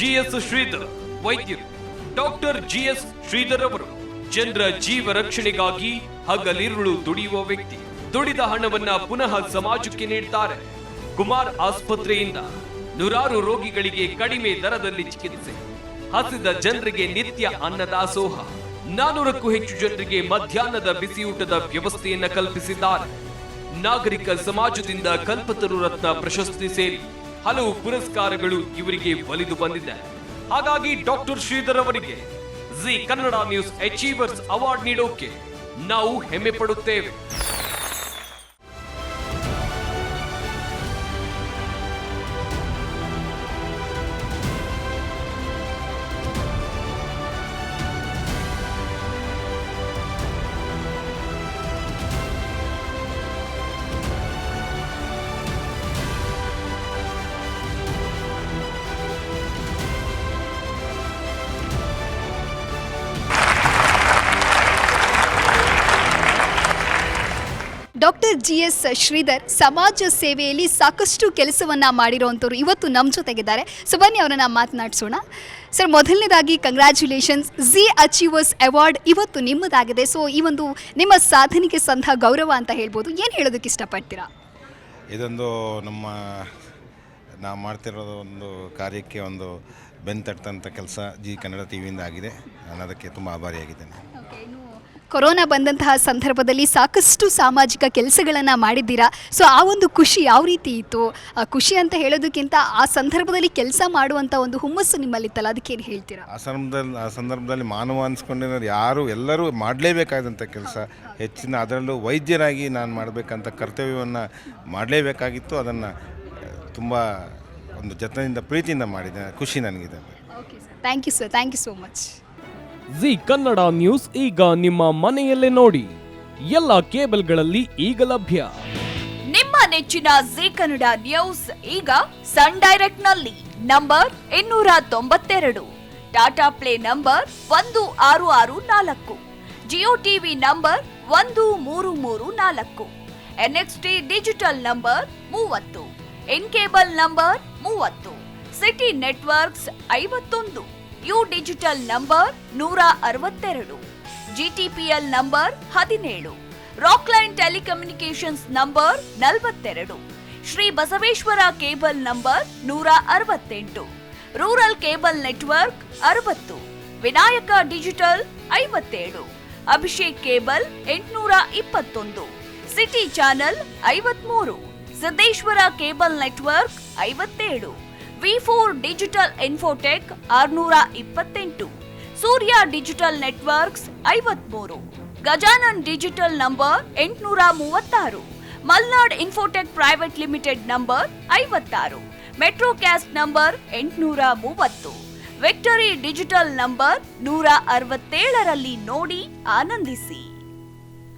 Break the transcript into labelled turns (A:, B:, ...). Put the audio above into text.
A: GS Sridhar ವೈದ್ಯರು. Doctor GS Sridhar ಅವರು ಜನರ ಜೀವ ರಕ್ಷಣೆಗಾಗಿ ಹಗಲಿರುಳು ದುಡಿಯುವ ವ್ಯಕ್ತಿ. ದುಡಿದ ಹಣವನ್ನ ಪುನಃ ಸಮಾಜಕ್ಕೆ ನೀಡುತ್ತಾರೆ. ಕುಮಾರ್ ಆಸ್ಪತ್ರೆಯಿಂದ ನೂರಾರು ರೋಗಿಗಳಿಗೆ ಕಡಿಮೆ ದರದಲ್ಲಿ ಚಿಕಿತ್ಸೆ. ಹಸಿದ ಜನರಿಗೆ ನಿತ್ಯ ಅನ್ನದಾಸೋಹ. 400ಕ್ಕೂ ಹೆಚ್ಚು ಜನರಿಗೆ ಮಧ್ಯಾಹ್ನದ ಬಿಸಿಯೂಟದ ವ್ಯವಸ್ಥೆಯನ್ನ ಕಲ್ಪಿಸಿದ್ದಾರೆ. ನಾಗರಿಕ ಸಮಾಜದಿಂದ ಕಲ್ಪತರು ರತ್ನ ಪ್ರಶಸ್ತಿ ಸೇರಿ ಹಲವು ಪುರಸ್ಕಾರಗಳು ಇವರಿಗೆ ಒಲಿದು ಬಂದಿದೆ. ಹಾಗಾಗಿ ಡಾಕ್ಟರ್ ಶ್ರೀಧರ್ ಅವರಿಗೆ Zee Kannada news achievers award ನೀಡೋಕೆ ನಾವು ಹೆಮ್ಮೆ ಪಡುತ್ತೇವೆ.
B: ಡಾಕ್ಟರ್ ಜಿಎಸ್ ಶ್ರೀಧರ್ ಸಮಾಜ ಸೇವೆಯಲ್ಲಿ ಸಾಕಷ್ಟು ಕೆಲಸವನ್ನ ಮಾಡಿರುವಂಥವ್ರು ಇವತ್ತು ನಮ್ಮ ಜೊತೆಗಿದ್ದಾರೆ. ಸೊ ಬನ್ನಿ ಅವರನ್ನ ಮಾತನಾಡಿಸೋಣ. ಸರ್, ಮೊದಲನೇದಾಗಿ ಕಂಗ್ರ್ಯಾಚುಲೇಷನ್ಸ್, ಜಿ ಅಚೀವರ್ಸ್ ಅವಾರ್ಡ್ ಇವತ್ತು ನಿಮ್ಮದಾಗಿದೆ. ಸೊ ಈ ಒಂದು ನಿಮ್ಮ ಸಾಧನೆಗೆ ಸಂದ ಗೌರವ ಅಂತ ಹೇಳ್ಬೋದು. ಏನು ಹೇಳೋದಕ್ಕೆ ಇಷ್ಟಪಡ್ತೀರಾ?
C: ಇದೊಂದು ನಾವು ಮಾಡ್ತಿರೋದು ಒಂದು ಕಾರ್ಯಕ್ಕೆ ಒಂದು ಬೆನ್ನು ತಟ್ಟಂಥ ಕೆಲಸ ಜಿ ಕನ್ನಡ ಟಿವಿಯಿಂದ ಆಗಿದೆ. ನಾನು ಅದಕ್ಕೆ ತುಂಬ ಆಭಾರಿಯಾಗಿದ್ದೇನೆ.
B: ಕೊರೋನಾ ಬಂದಂತಹ ಸಂದರ್ಭದಲ್ಲಿ ಸಾಕಷ್ಟು ಸಾಮಾಜಿಕ ಕೆಲಸಗಳನ್ನು ಮಾಡಿದ್ದೀರಾ. ಸೊ ಆ ಒಂದು ಖುಷಿ ಯಾವ ರೀತಿ ಇತ್ತು? ಖುಷಿ ಅಂತ ಹೇಳೋದಕ್ಕಿಂತ ಆ ಸಂದರ್ಭದಲ್ಲಿ ಕೆಲಸ ಮಾಡುವಂಥ ಒಂದು ಹುಮ್ಮಸ್ಸು ನಿಮ್ಮಲ್ಲಿತ್ತಲ್ಲ, ಅದಕ್ಕೇನು ಹೇಳ್ತೀರಾ?
C: ಆ ಸಂದರ್ಭದಲ್ಲಿ ಮಾನವ ಅನ್ಸ್ಕೊಂಡಿರೋರು ಎಲ್ಲರೂ ಮಾಡಲೇಬೇಕಾದಂಥ ಕೆಲಸ. ಹೆಚ್ಚಿನ ಅದರಲ್ಲೂ ವೈದ್ಯರಾಗಿ ನಾನು ಮಾಡಬೇಕಂತ ಕರ್ತವ್ಯವನ್ನು ಮಾಡಲೇಬೇಕಾಗಿತ್ತು. ಅದನ್ನು ತುಂಬ ಒಂದು ಜತನದಿಂದ ಪ್ರೀತಿಯಿಂದ ಮಾಡಿದೆ. ಖುಷಿ ನನಗಿದೆ.
B: Okay sir, thank you sir, thank you so much.
D: Zee Kannada News ಈಗ ನಿಮ್ಮ ಮನೆಯಲ್ಲೇ ನೋಡಿ. ಎಲ್ಲ ಕೇಬಲ್ಗಳಲ್ಲಿ ಈಗ ಲಭ್ಯ.
E: ನಿಮ್ಮ ನೆಚ್ಚಿನ ಜಿ ಕನ್ನಡ ನ್ಯೂಸ್ ಈಗ ಸನ್ ಡೈರೆಕ್ಟ್ ನಲ್ಲಿ number 292, Tata play number 1664, Jio TV number 1334, NXT digital number 30, in cable number 30, city networks 51, U digital number 162, GTPL number 17, Rockline telecommunications number 42, Shri Basaveshwara cable number 168, rural cable network 60, Vinayaka digital 57, Abhishek cable 821, city channel 53, Siddeshwara cable network 57, V4 digital Infotech 628, Surya digital networks 53, Gajanan digital number 836, Malnad Infotech private limited number 56, ಮೆಟ್ರೋಕ್ಯಾಸ್ಟ್ ನಂಬರ್ 830, Victory Digital number 167ರಲ್ಲಿ ನೋಡಿ ಆನಂದಿಸಿ.